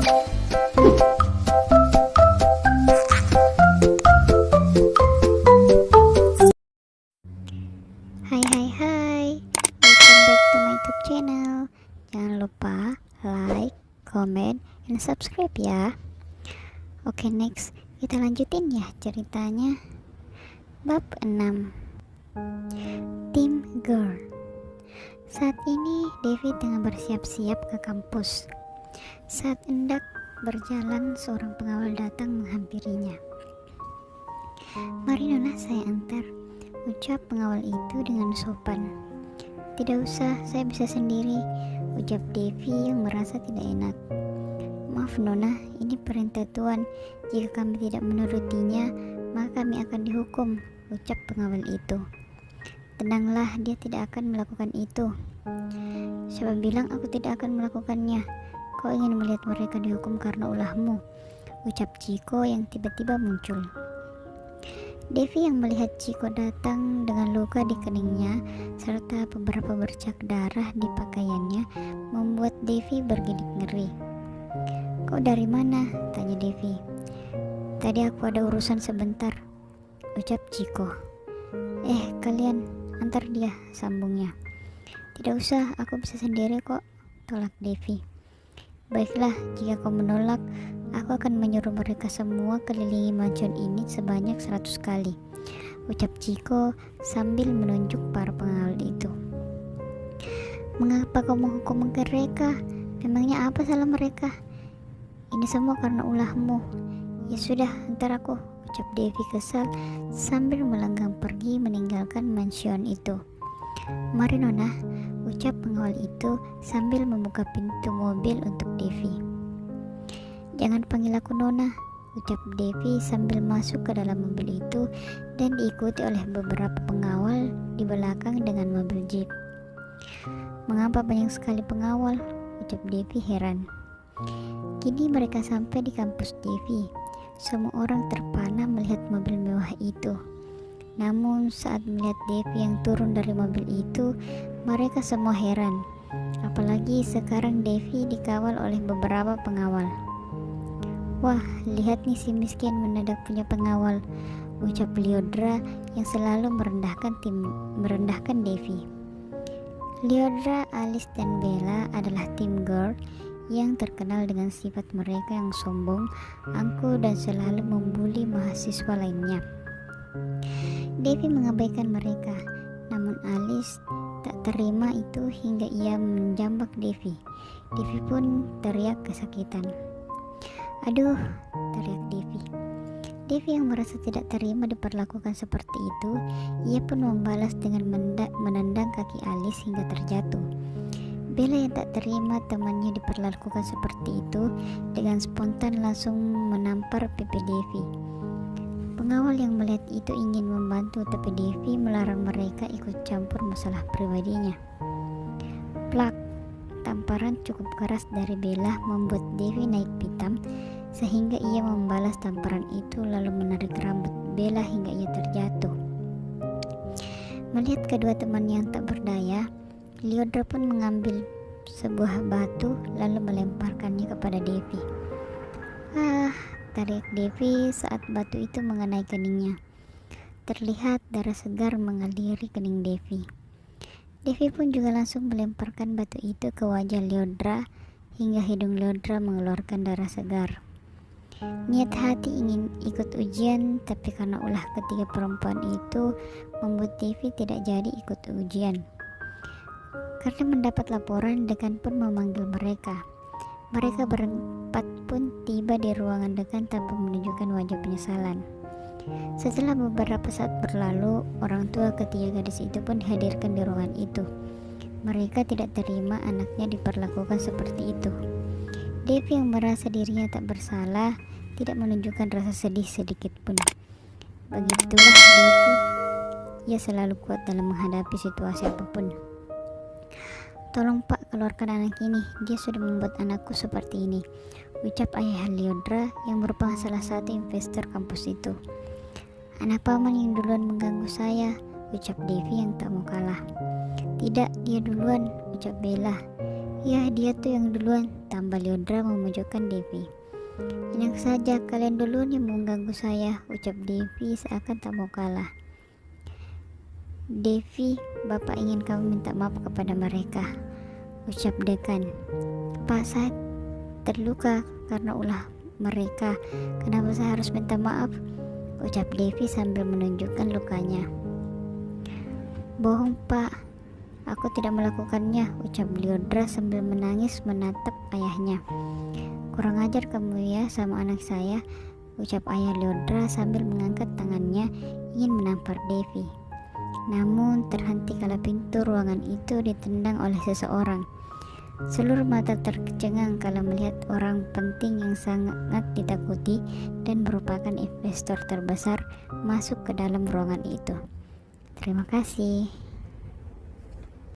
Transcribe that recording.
Hai hai hai, welcome back to my YouTube channel. Jangan lupa like, comment, and subscribe ya. Oke, next kita lanjutin ya ceritanya. Bab 6, Team Girl. Saat ini Devi tengah bersiap-siap ke kampus. Saat hendak berjalan, seorang pengawal datang menghampirinya. "Mari Nona, saya antar," ucap pengawal itu dengan sopan. "Tidak usah, saya bisa sendiri," ucap Devi yang merasa tidak enak. "Maaf Nona, ini perintah Tuan. Jika kami tidak menurutinya, maka kami akan dihukum," ucap pengawal itu. "Tenanglah, dia tidak akan melakukan itu." "Siapa bilang aku tidak akan melakukannya? Kau ingin melihat mereka dihukum karena ulahmu," ucap Chiko yang tiba-tiba muncul. Devi yang melihat Chiko datang dengan luka di keningnya serta beberapa bercak darah di pakaiannya membuat Devi bergidik ngeri. "Kau dari mana?" tanya Devi. "Tadi aku ada urusan sebentar," ucap Chiko. Kalian antar dia," sambungnya. "Tidak usah, aku bisa sendiri kok," tolak Devi. "Baiklah, jika kau menolak, aku akan menyuruh mereka semua kelilingi mansion ini sebanyak 100 kali, ucap Chiko sambil menunjuk para pengawal itu. "Mengapa kau menghukum mereka? Memangnya apa salah mereka? Ini semua karena ulahmu." "Ya sudah, antar aku," ucap Devi kesal sambil melenggang pergi meninggalkan mansion itu. "Mari Nona," ucap pengawal itu sambil membuka pintu mobil untuk Devi. "Jangan panggil aku Nona," ucap Devi sambil masuk ke dalam mobil itu dan diikuti oleh beberapa pengawal di belakang dengan mobil jeep. "Mengapa banyak sekali pengawal?" ucap Devi heran. Kini mereka sampai di kampus Devi. Semua orang terpana melihat mobil mewah itu. Namun saat melihat Devi yang turun dari mobil itu, mereka semua heran. Apalagi sekarang Devi dikawal oleh beberapa pengawal. "Wah, lihat nih si miskin mendadak punya pengawal," ucap Lyodra yang selalu merendahkan Devi. Lyodra, Alice, dan Bella adalah tim girl yang terkenal dengan sifat mereka yang sombong, angkuh, dan selalu membuli mahasiswa lainnya. Devi mengabaikan mereka, namun Alice tak terima itu hingga ia menjambak Devi. Devi pun teriak kesakitan. "Aduh," teriak Devi. Devi yang merasa tidak terima diperlakukan seperti itu, ia pun membalas dengan menendang kaki Alice hingga terjatuh. Bella yang tak terima temannya diperlakukan seperti itu dengan spontan langsung menampar pipi Devi. Pengawal yang melihat itu ingin membantu, tapi Devi melarang mereka ikut campur masalah pribadinya. Plak! Tamparan cukup keras dari Bella membuat Devi naik pitam sehingga ia membalas tamparan itu lalu menarik rambut Bella hingga ia terjatuh. Melihat kedua teman yang tak berdaya, Lyodra pun mengambil sebuah batu lalu melemparkannya kepada Devi. Teriak Devi saat batu itu mengenai keningnya. Terlihat darah segar mengaliri kening Devi. Devi pun juga langsung melemparkan batu itu ke wajah Lyodra hingga hidung Lyodra mengeluarkan darah segar. Niat hati ingin ikut ujian, tapi karena ulah ketiga perempuan itu membuat Devi tidak jadi ikut ujian. Karena mendapat laporan, dekan pun memanggil mereka. Mereka berempat pun tiba di ruangan dekan tanpa menunjukkan wajah penyesalan. Setelah beberapa saat berlalu, orang tua ketiga gadis itu pun dihadirkan di ruangan itu. Mereka tidak terima anaknya diperlakukan seperti itu. Devi yang merasa dirinya tak bersalah tidak menunjukkan rasa sedih sedikit pun. Begitulah Devi, ia selalu kuat dalam menghadapi situasi apapun. "Tolong Pak, keluarkan anak ini, dia sudah membuat anakku seperti ini," ucap ayah Lyodra yang merupakan salah satu investor kampus itu. "Anak paman yang duluan mengganggu saya," ucap Devi yang tak mau kalah. "Tidak, dia duluan," ucap Bella. Ya, dia tuh yang duluan, tambah Lyodra memojokkan Devi. Enak saja, kalian duluan yang mengganggu saya, ucap Devi seakan tak mau kalah. Devi, Bapak ingin kamu minta maaf kepada mereka, ucap Dekan. Pak, saya terluka karena ulah mereka. Kenapa saya harus minta maaf? Ucap Devi sambil menunjukkan lukanya. Bohong, Pak. Aku tidak melakukannya, ucap Lyodra sambil menangis menatap ayahnya. Kurang ajar kamu ya sama anak saya, ucap ayah Lyodra sambil mengangkat tangannya ingin menampar Devi. Namun terhenti kala pintu ruangan itu ditendang oleh seseorang. Seluruh mata tercengang kala melihat orang penting yang sangat ditakuti dan merupakan investor terbesar masuk ke dalam ruangan itu. Terima kasih.